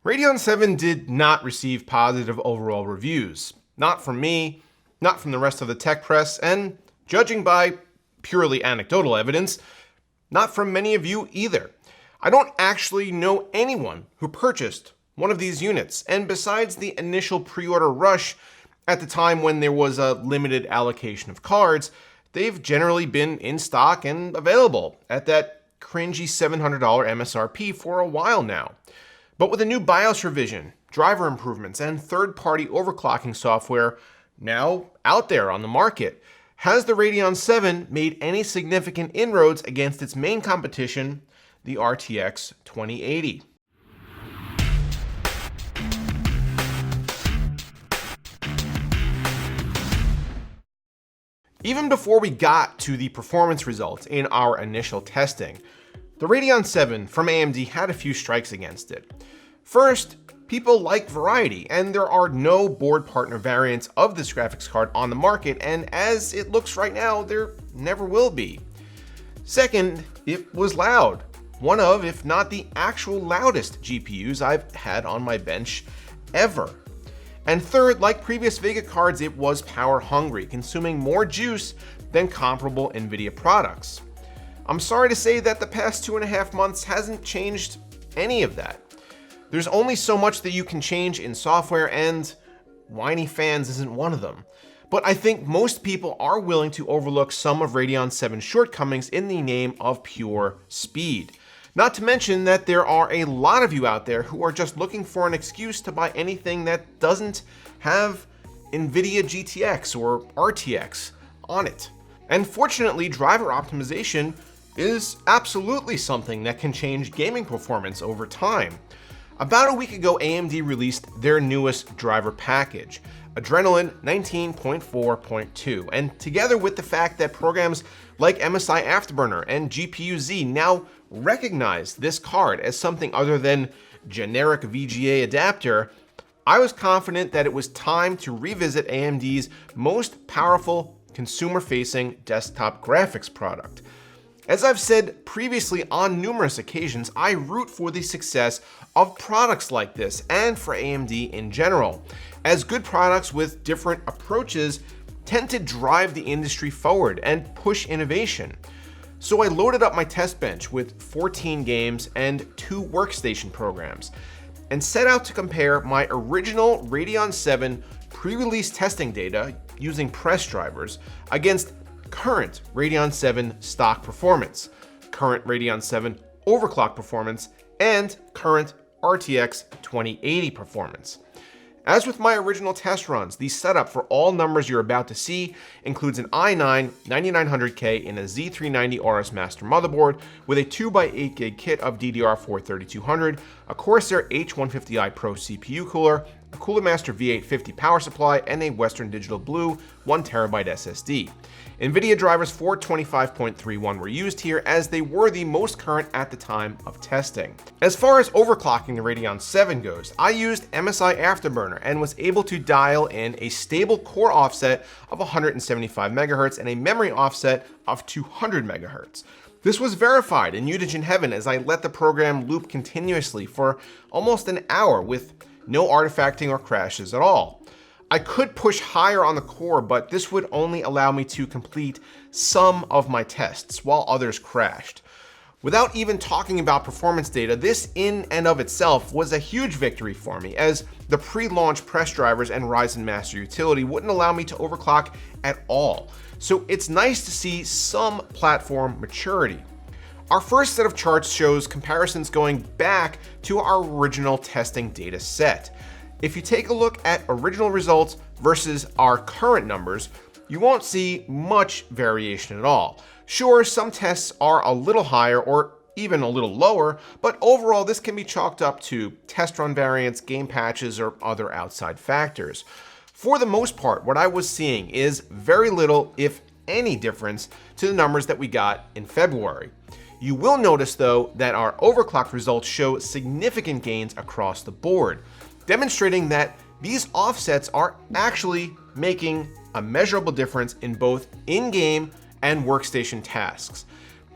Radeon VII did not receive positive overall reviews. Not from me, not from the rest of the tech press, and judging by purely anecdotal evidence, not from many of you either. I don't actually know anyone who purchased one of these units, and besides the initial pre-order rush at the time when there was a limited allocation of cards, they've generally been in stock and available at that cringy $700 MSRP for a while now. But with a new BIOS revision, driver improvements, and third-party overclocking software now out there on the market, has the Radeon VII made any significant inroads against its main competition, the RTX 2080? Even before we got to the performance results in our initial testing, the Radeon VII from AMD had a few strikes against it. First, people like variety, and there are no board partner variants of this graphics card on the market, and as it looks right now, there never will be. Second, it was loud. One of, if not the actual loudest GPUs I've had on my bench ever. And third, like previous Vega cards, it was power hungry, consuming more juice than comparable NVIDIA products. I'm sorry to say that the past 2.5 months hasn't changed any of that. There's only so much that you can change in software, and whiny fans isn't one of them. But I think most people are willing to overlook some of Radeon VII's shortcomings in the name of pure speed. Not to mention that there are a lot of you out there who are just looking for an excuse to buy anything that doesn't have NVIDIA GTX or RTX on it. And fortunately, driver optimization is absolutely something that can change gaming performance over time. About a week ago, AMD released their newest driver package, Adrenalin 19.4.2, and together with the fact that programs like MSI Afterburner and GPU-Z now recognize this card as something other than generic VGA adapter, I was confident that it was time to revisit AMD's most powerful consumer-facing desktop graphics product. As I've said previously on numerous occasions, I root for the success of products like this and for AMD in general, as good products with different approaches tend to drive the industry forward and push innovation. So I loaded up my test bench with 14 games and 2 workstation programs, and set out to compare my original Radeon VII pre-release testing data using press drivers against current Radeon VII stock performance, current Radeon VII overclock performance, and current RTX 2080 performance. As with my original test runs, the setup for all numbers you're about to see includes an i9 9900K in a Z390 RS Master motherboard with a 2x8GB kit of DDR4 3200, a Corsair H150i Pro CPU cooler, a Cooler Master V850 power supply, and a Western Digital Blue 1TB SSD. NVIDIA drivers 425.31 were used here as they were the most current at the time of testing. As far as overclocking the Radeon VII goes, I used MSI Afterburner and was able to dial in a stable core offset of 175 MHz and a memory offset of 200 MHz. This was verified in Unigine Heaven as I let the program loop continuously for almost an hour with no artifacting or crashes at all. I could push higher on the core, but this would only allow me to complete some of my tests while others crashed. Without even talking about performance data, this in and of itself was a huge victory for me, as the pre-launch press drivers and Ryzen Master utility wouldn't allow me to overclock at all. So it's nice to see some platform maturity. Our first set of charts shows comparisons going back to our original testing data set. If you take a look at original results versus our current numbers, you won't see much variation at all. Sure, some tests are a little higher or even a little lower, but overall this can be chalked up to test run variants, game patches, or other outside factors. For the most part, what I was seeing is very little, if any, difference to the numbers that we got in February. You will notice though that our overclock results show significant gains across the board, demonstrating that these offsets are actually making a measurable difference in both in-game and workstation tasks.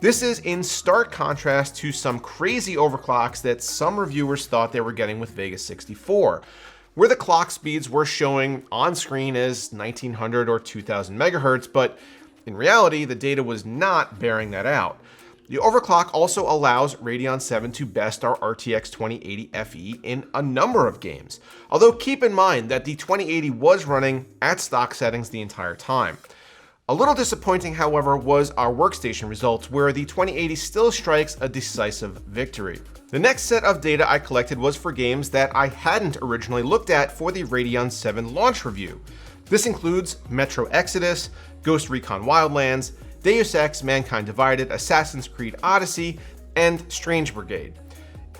This is in stark contrast to some crazy overclocks that some reviewers thought they were getting with Vegas 64, where the clock speeds were showing on screen as 1900 or 2000 megahertz, but in reality, the data was not bearing that out. The overclock also allows Radeon VII to best our RTX 2080 Fe in a number of games, although keep in mind that the 2080 was running at stock settings the entire time. A little disappointing, however, was our workstation results, where the 2080 still strikes a decisive victory. The next set of data I collected was for games that I hadn't originally looked at for the Radeon VII launch review. This includes Metro Exodus, Ghost Recon Wildlands, Deus Ex Mankind Divided, Assassin's Creed Odyssey, and Strange Brigade.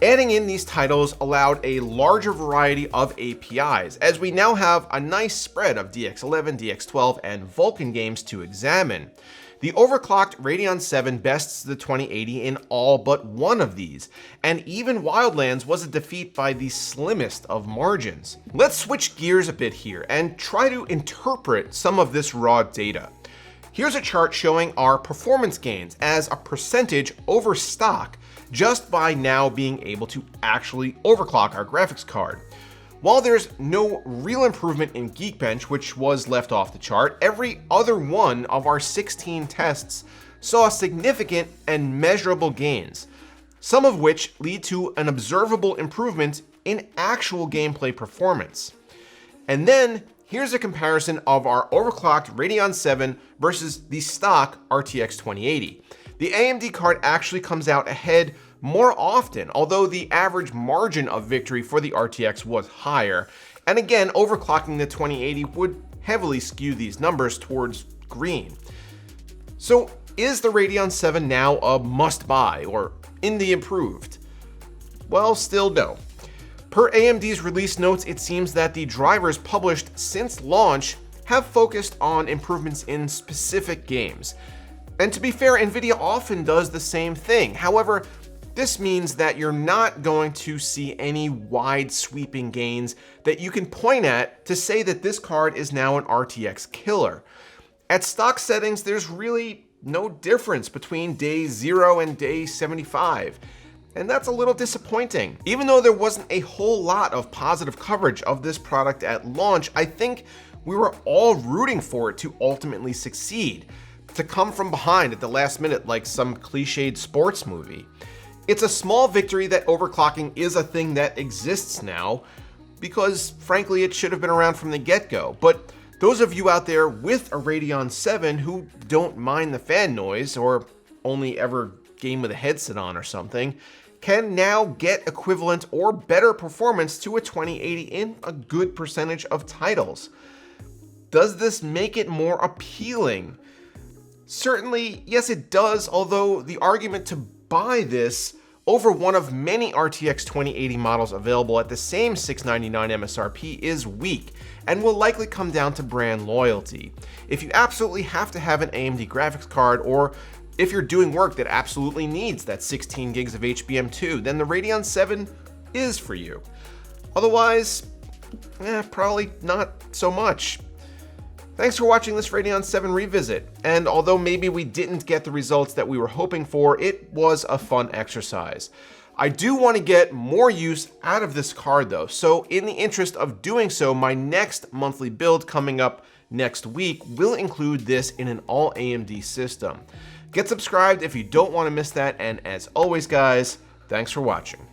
Adding in these titles allowed a larger variety of APIs, as we now have a nice spread of DX11, DX12, and Vulkan games to examine. The overclocked Radeon VII bests the 2080 in all but one of these, and even Wildlands was a defeat by the slimmest of margins. Let's switch gears a bit here and try to interpret some of this raw data. Here's a chart showing our performance gains as a percentage over stock just by now being able to actually overclock our graphics card. While there's no real improvement in Geekbench, which was left off the chart, every other one of our 16 tests saw significant and measurable gains, some of which lead to an observable improvement in actual gameplay performance. And then here's a comparison of our overclocked Radeon VII versus the stock RTX 2080. The AMD card actually comes out ahead more often, although the average margin of victory for the RTX was higher. And again, overclocking the 2080 would heavily skew these numbers towards green. So is the Radeon VII now a must-buy or in the improved? Well, still no. Per AMD's release notes, it seems that the drivers published since launch have focused on improvements in specific games. And to be fair, Nvidia often does the same thing. However, this means that you're not going to see any wide sweeping gains that you can point at to say that this card is now an RTX killer. At stock settings, there's really no difference between day 0 and day 75. And that's a little disappointing. Even though there wasn't a whole lot of positive coverage of this product at launch, I think we were all rooting for it to ultimately succeed, to come from behind at the last minute like some cliched sports movie. It's a small victory that overclocking is a thing that exists now, because frankly it should have been around from the get-go. But those of you out there with a Radeon 7 who don't mind the fan noise or only ever game with a headset on or something, can now get equivalent or better performance to a 2080 in a good percentage of titles. Does this make it more appealing? Certainly, yes it does, although the argument to buy this over one of many RTX 2080 models available at the same $699 MSRP is weak and will likely come down to brand loyalty. If you absolutely have to have an AMD graphics card, or if you're doing work that absolutely needs that 16 gigs of HBM2, then the Radeon 7 is for you. Otherwise, probably not so much. Thanks for watching this Radeon 7 revisit, and although maybe we didn't get the results that we were hoping for, it was a fun exercise. I do want to get more use out of this card though, so in the interest of doing so, my next monthly build coming up next week will include this in an all AMD system. Get subscribed if you don't want to miss that, and as always guys, thanks for watching.